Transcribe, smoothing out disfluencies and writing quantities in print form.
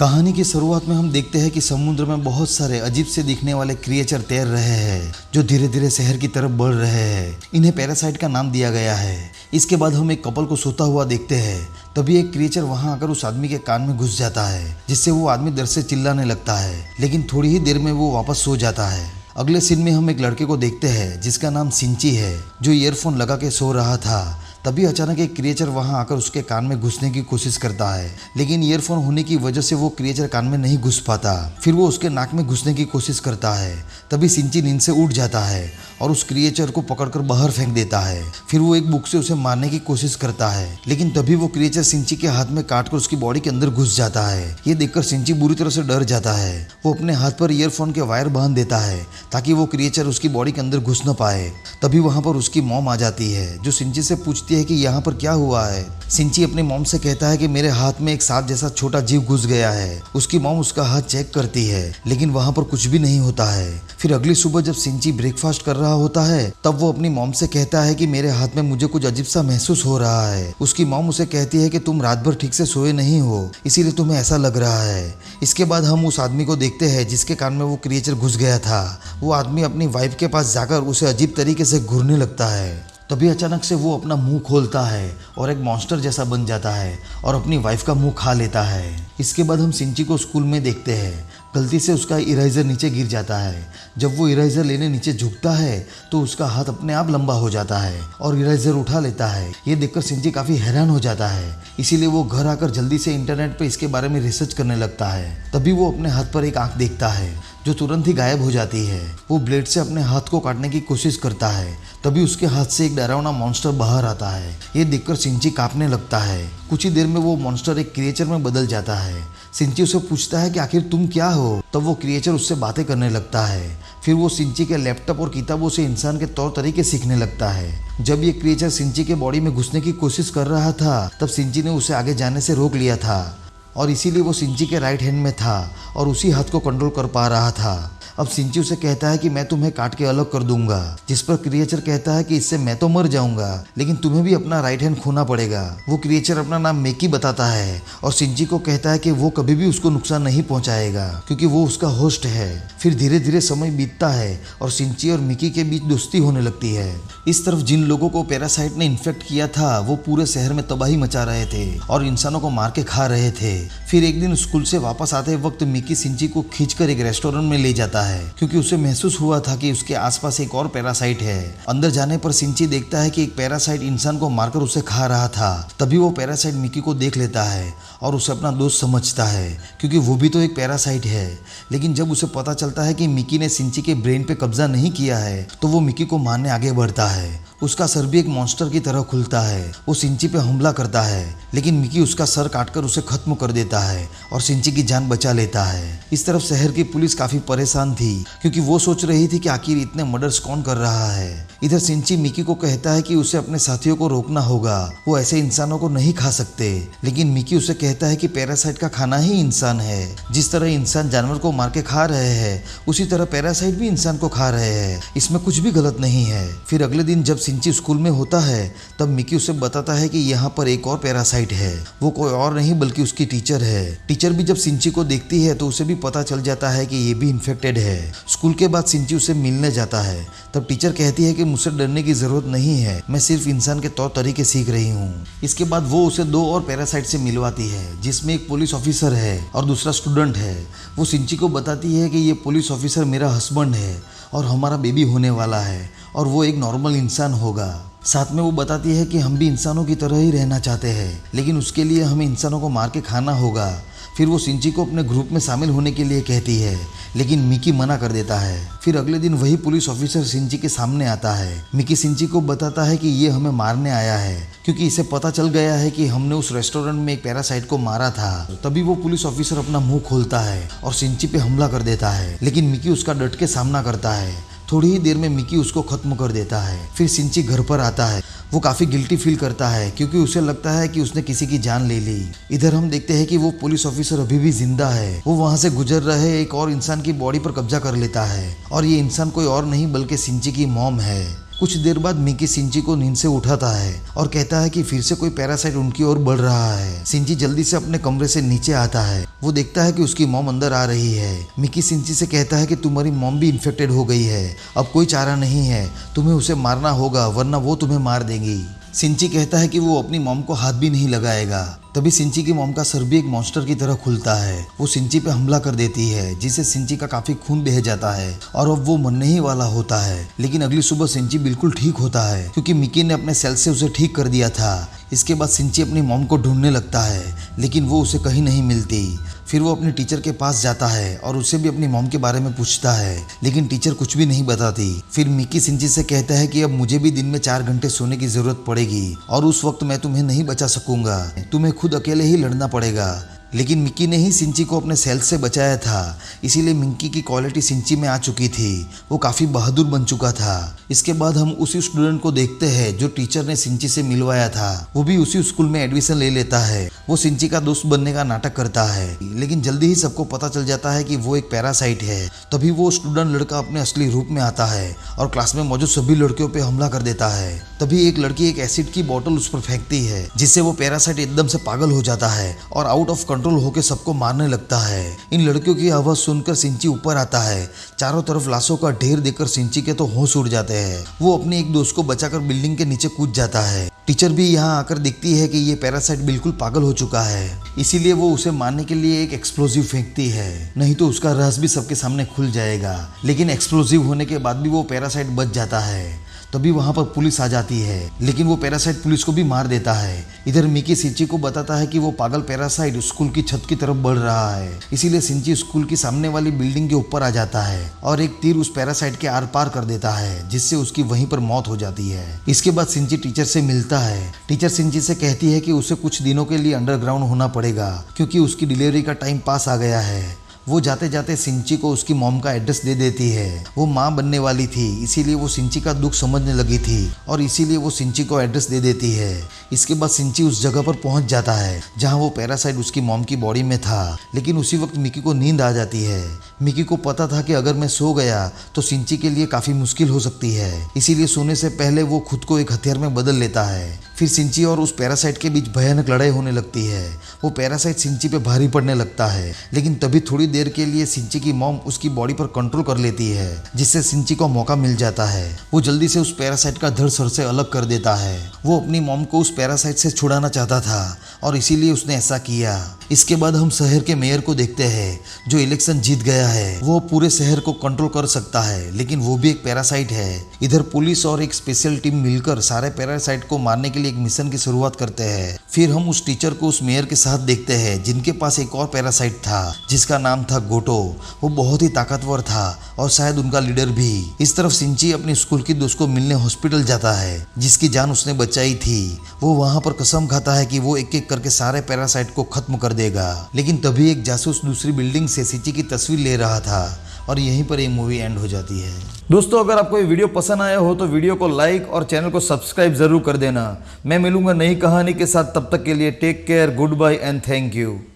कहानी की शुरुआत में हम देखते हैं कि समुद्र में बहुत सारे अजीब से दिखने वाले क्रिएचर तैर रहे हैं जो धीरे धीरे शहर की तरफ बढ़ रहे हैं। इन्हें पैरासाइट का नाम दिया गया है। इसके बाद हम एक कपल को सोता हुआ देखते हैं। तभी एक क्रिएचर वहां आकर उस आदमी के कान में घुस जाता है, जिससे वो आदमी डर से चिल्लाने लगता है। लेकिन थोड़ी ही देर में वो वापस सो जाता है। अगले सीन में हम एक लड़के को देखते हैं जिसका नाम सिंची है, जो ईयरफोन लगा के सो रहा था। तभी अचानक एक क्रिएचर वहां आकर उसके कान में घुसने की कोशिश करता है, लेकिन ईयरफोन होने की वजह से वो क्रिएचर कान में नहीं घुस पाता। फिर वो उसके नाक में घुसने की कोशिश करता है। तभी सिंची नींद से उठ जाता है और उस क्रिएचर को पकड़कर बाहर फेंक देता है। फिर वो एक बुक से उसे मारने की कोशिश करता है, लेकिन तभी वो क्रिएचर सिंची के हाथ में काटकर उसकी बॉडी के अंदर घुस जाता है। ये देखकर सिंची बुरी तरह से डर जाता है। वो अपने हाथ पर ईयरफोन के वायर बांध देता है ताकि वो क्रिएचर उसकी बॉडी के अंदर घुस न पाए। तभी वहां पर उसकी मॉम आ जाती है, जो सिंची से पूछती है कि यहाँ पर क्या हुआ है। सिंची अपनी मॉम से कहता है कि मेरे हाथ में एक सांप जैसा छोटा जीव घुस गया है। उसकी मॉम उसका हाथ चेक करती है, लेकिन वहां पर कुछ भी नहीं होता है। फिर अगली सुबह जब सिंची ब्रेकफास्ट कर रहा होता है, तब वो अपनी मॉम से कहता है कि मेरे हाथ में मुझे कुछ अजीब सा महसूस हो रहा है। उसकी मॉम उसे कहती है कि तुम रात भर ठीक से सोए नहीं हो, इसीलिए तुम्हें ऐसा लग रहा है। इसके बाद हम उस आदमी को देखते हैं जिसके कान में वो क्रिएचर घुस गया था। वो आदमी अपनी वाइफ के पास जाकर उसे अजीब तरीके से घूरने लगता है। तभी अचानक से वो अपना मुंह खोलता है और एक मॉन्स्टर जैसा बन जाता है और अपनी वाइफ का मुंह खा लेता है। इसके बाद हम सिंची को स्कूल में देखते हैं। गलती से उसका इरेजर नीचे गिर जाता है। जब वो इरेजर लेने नीचे झुकता है तो उसका हाथ अपने आप लंबा हो जाता है और इरेजर उठा लेता है। ये देखकर सिंची काफ़ी हैरान हो जाता है, इसीलिए वो घर आकर जल्दी से इंटरनेट पर इसके बारे में रिसर्च करने लगता है। तभी वो अपने हाथ पर एक आँख देखता है जो तुरंत ही गायब हो जाती है। वो ब्लेड से अपने हाथ को काटने की कोशिश करता है। तभी उसके हाथ से एक डरावना मॉन्स्टर बाहर आता है। ये देखकर सिंची कांपने लगता है। कुछ ही देर में वो मॉन्स्टर एक क्रिएचर में बदल जाता है। सिंची उसे पूछता है कि आखिर तुम क्या हो। तब वो क्रिएचर उससे बातें करने लगता है। फिर वो सिंची के लैपटॉप और किताबों से इंसान के तौर तरीके सीखने लगता है। जब ये क्रिएचर सिंची के बॉडी में घुसने की कोशिश कर रहा था, तब सिंची ने उसे आगे जाने से रोक लिया था और इसीलिए वो सिंची के राइट हैंड में था और उसी हाथ को कंट्रोल कर पा रहा था। अब सिंची उसे कहता है कि मैं तुम्हें काट के अलग कर दूंगा, जिस पर क्रिएचर कहता है कि इससे मैं तो मर जाऊंगा, लेकिन तुम्हें भी अपना राइट हैंड खोना पड़ेगा। वो क्रिएचर अपना नाम मेकी बताता है और सिंची को कहता है कि वो कभी भी उसको नुकसान नहीं पहुंचाएगा क्योंकि वो उसका होस्ट है। फिर धीरे धीरे समय बीतता है और सिंची और मिकी के बीच दोस्ती होने लगती है। इस तरफ जिन लोगों को पैरासाइट ने इन्फेक्ट किया था वो पूरे शहर में तबाही मचा रहे थे और इंसानों को मार के खा रहे थे। फिर एक दिन स्कूल से वापस आते वक्त मिकी सिंची को खींचकर एक रेस्टोरेंट में ले जाता है क्योंकि उसे महसूस हुआ था कि उसके आसपास एक और पैरासाइट है। अंदर जाने पर सिंची देखता है कि एक पैरासाइट इंसान को मारकर उसे खा रहा था। तभी वो पैरासाइट मिकी को देख लेता है और उसे अपना दोस्त समझता है क्योंकि वो भी तो एक पैरासाइट है। लेकिन जब उसे पता चलता है कि मिकी ने सिंची के ब्रेन पे कब्जा नहीं किया है, तो वो मिकी को मारने आगे बढ़ता है। उसका सर भी एक मॉन्स्टर की तरह खुलता है। वो सिंची पे हमला करता है, लेकिन मिकी उसका सर काटकर उसे खत्म कर देता है और सिंची की जान बचा लेता है। इस तरफ शहर की पुलिस काफी परेशान थी क्योंकि वो सोच रही थी कि आखिर इतने मर्डर्स कौन कर रहा है। इधर सिंची मिकी को कहता है कि उसे अपने साथियों को रोकना होगा, वो ऐसे इंसानों को नहीं खा सकते। लेकिन मिकी उसे कहता है कि पैरासाइट का खाना ही इंसान है। जिस तरह इंसान जानवर को मार के खा रहे हैं, उसी तरह पैरासाइट भी इंसान को खा रहे हैं। इसमें कुछ भी गलत नहीं है। फिर अगले दिन जब सिंची स्कूल में होता है, तब मिकी उसे बताता है कि यहाँ पर एक और पैरासाइट है। वो कोई और नहीं बल्कि उसकी टीचर है। टीचर भी जब सिंची को देखती है तो उसे भी पता चल जाता है कि ये भी इन्फेक्टेड है। स्कूल के बाद सिंची उसे मिलने जाता है। तब टीचर कहती है कि मुझसे डरने की जरूरत नहीं है, मैं सिर्फ इंसान के तौर तरीके सीख रही हूँ। इसके बाद वो उसे दो और पैरासाइट से मिलवाती है, जिसमें एक पुलिस ऑफिसर है और दूसरा स्टूडेंट है। वो सिंची को बताती है कि ये पुलिस ऑफिसर मेरा हस्बैंड है और हमारा बेबी होने वाला है और वो एक नॉर्मल इंसान होगा। साथ में वो बताती है कि हम भी इंसानों की तरह ही रहना चाहते हैं, लेकिन उसके लिए हमें इंसानों को मार के खाना होगा। फिर वो सिंची को अपने ग्रुप में शामिल होने के लिए कहती है, लेकिन मिकी मना कर देता है। फिर अगले दिन वही पुलिस ऑफिसर सिंची के सामने आता है। मिकी सिंची को बताता है कि ये हमें मारने आया है क्योंकि इसे पता चल गया है कि हमने उस रेस्टोरेंट में एक पैरासाइट को मारा था। तभी वो पुलिस ऑफिसर अपना मुंह खोलता है और सिंची पे हमला कर देता है, लेकिन मिकी उसका डट के सामना करता है। थोड़ी ही देर में मिकी उसको खत्म कर देता है। फिर सिंची घर पर आता है। वो काफ़ी गिल्टी फील करता है क्योंकि उसे लगता है कि उसने किसी की जान ले ली। इधर हम देखते हैं कि वो पुलिस ऑफिसर अभी भी जिंदा है। वो वहाँ से गुजर रहे एक और इंसान की बॉडी पर कब्जा कर लेता है और ये इंसान कोई और नहीं बल्कि सिंची की मॉम है। कुछ देर बाद मिकी सिंची को नींद से उठाता है और कहता है कि फिर से कोई पैरासाइट उनकी ओर बढ़ रहा है। सिंची जल्दी से अपने कमरे से नीचे आता है। वो देखता है कि उसकी मॉम अंदर आ रही है। मिकी सिंची से कहता है कि तुम्हारी मॉम भी इन्फेक्टेड हो गई है, अब कोई चारा नहीं है, तुम्हें उसे मारना होगा वरना वो तुम्हें मार देंगी। सिंची कहता है कि वो अपनी मॉम को हाथ भी नहीं लगाएगा। तभी सिंची की मॉम का सर भी एक मॉन्स्टर की तरह खुलता है। वो सिंची पे हमला कर देती है, जिससे सिंची का काफी खून बह जाता है और अब वो मरने ही वाला होता है। लेकिन अगली सुबह सिंची बिल्कुल ठीक होता है क्योंकि मिकी ने अपने सेल से उसे ठीक कर दिया था। इसके बाद सिंची अपनी मॉम को ढूंढने लगता है, लेकिन वो उसे कहीं नहीं मिलती। फिर वो अपने टीचर के पास जाता है और उससे भी अपनी मॉम के बारे में पूछता है, लेकिन टीचर कुछ भी नहीं बताती। फिर मिकी सिंची से कहता है कि अब मुझे भी दिन में 4 घंटे सोने की जरूरत पड़ेगी और उस वक्त मैं तुम्हें नहीं बचा सकूंगा, तुम्हें खुद अकेले ही लड़ना पड़ेगा। लेकिन मिकी ने ही सिंची को अपने सेल से बचाया था, इसीलिए मिकी की क्वालिटी सिंची में आ चुकी थी। वो काफ़ी बहादुर बन चुका था। इसके बाद हम उसी स्टूडेंट को देखते हैं जो टीचर ने सिंची से मिलवाया था। वो भी उसी स्कूल में एडमिशन ले लेता है। वो सिंची का दोस्त बनने का नाटक करता है, लेकिन जल्दी ही सबको पता चल जाता है कि वो एक पैरासाइट है। तभी वो स्टूडेंट लड़का अपने असली रूप में आता है और क्लास में मौजूद सभी लड़कियों पे हमला कर देता है। तभी एक लड़की एक एसिड की बोतल उस पर फेंकती है, जिससे वो पैरासाइट एकदम से पागल हो जाता है और आउट ऑफ कंट्रोल होकर सबको मारने लगता है। इन लड़कियों की आवाज सुनकर सिंची ऊपर आता है। चारों तरफ लाशों का ढेर देखकर सिंची के तो होश उड़ जाते हैं। वो अपने एक दोस्त को बचाकर बिल्डिंग के नीचे कूद जाता है। टीचर भी यहाँ आकर देखती है कि ये पैरासाइट बिल्कुल पागल हो चुका है, इसीलिए वो उसे मारने के लिए एक एक्सप्लोजिव फेंकती है, नहीं तो उसका रहस्य भी सबके सामने खुल जाएगा। लेकिन एक्सप्लोजिव होने के बाद भी वो पैरासाइट बच जाता है। तभी वहां पर पुलिस आ जाती है, लेकिन वो पैरासाइट पुलिस को भी मार देता है। इधर मिकी सिंची को बताता है कि वो पागल पैरासाइट स्कूल की छत की तरफ बढ़ रहा है, इसीलिए सिंची स्कूल की सामने वाली बिल्डिंग के ऊपर आ जाता है और एक तीर उस पैरासाइट के आर पार कर देता है, जिससे उसकी वहीं पर मौत हो जाती है। इसके बाद सिंची टीचर से मिलता है। टीचर सिंची से कहती है कि उसे कुछ दिनों के लिए अंडरग्राउंड होना पड़ेगा क्योंकि उसकी डिलीवरी का टाइम पास आ गया है। वो जाते जाते सिंची को उसकी मॉम का एड्रेस दे देती है। वो माँ बनने वाली थी, इसीलिए वो सिंची का दुख समझने लगी थी और इसीलिए वो सिंची को एड्रेस दे देती है। इसके बाद सिंची उस जगह पर पहुंच जाता है जहां वो पैरासाइट उसकी मॉम की बॉडी में था, लेकिन उसी वक्त मिकी को नींद आ जाती है। मिकी को पता था कि अगर मैं सो गया तो सिंची के लिए काफ़ी मुश्किल हो सकती है, इसीलिए सोने से पहले वो खुद को एक हथियार में बदल लेता है। फिर सिंची और उस पैरासाइट के बीच भयानक लड़ाई होने लगती है। वो पैरासाइट सिंची पे भारी पड़ने लगता है, लेकिन तभी थोड़ी देर के लिए सिंची की मॉम उसकी बॉडी पर कंट्रोल कर लेती है, जिससे सिंची को मौका मिल जाता है। वो जल्दी से उस पैरासाइट का धड़ सर से अलग कर देता है। वो अपनी मॉम को उस पैरासाइट से छुड़ाना चाहता था और इसीलिए उसने ऐसा किया। इसके बाद हम शहर के मेयर को देखते हैं जो इलेक्शन जीत गया है। वो पूरे शहर को कंट्रोल कर सकता है, लेकिन वो भी एक पैरासाइट है। इधर पुलिस और एक स्पेशल टीम मिलकर सारे पैरासाइट को मारने के लिए एक मिशन की शुरुआत करते हैं। फिर हम उस टीचर को उस मेयर के साथ देखते हैं जिनके पास एक और पैरासाइट था जिसका नाम था गोटो। वो बहुत ही ताकतवर था और शायद उनका लीडर भी। इस तरफ सिंची अपनी स्कूल की दोस्त को मिलने हॉस्पिटल जाता है जिसकी जान उसने बचाई थी। वो वहां पर कसम खाता है कि वो एक एक करके सारे पैरासाइट को खत्म कर देगा, लेकिन तभी एक जासूस दूसरी बिल्डिंग से सिंची की तस्वीर ले रहा था और यहीं पर ये मूवी एंड हो जाती है। दोस्तों, अगर आपको ये वीडियो पसंद आया हो तो वीडियो को लाइक और चैनल को सब्सक्राइब जरूर कर देना। मैं मिलूंगा नई कहानी के साथ, तब तक के लिए take care, goodbye and thank you.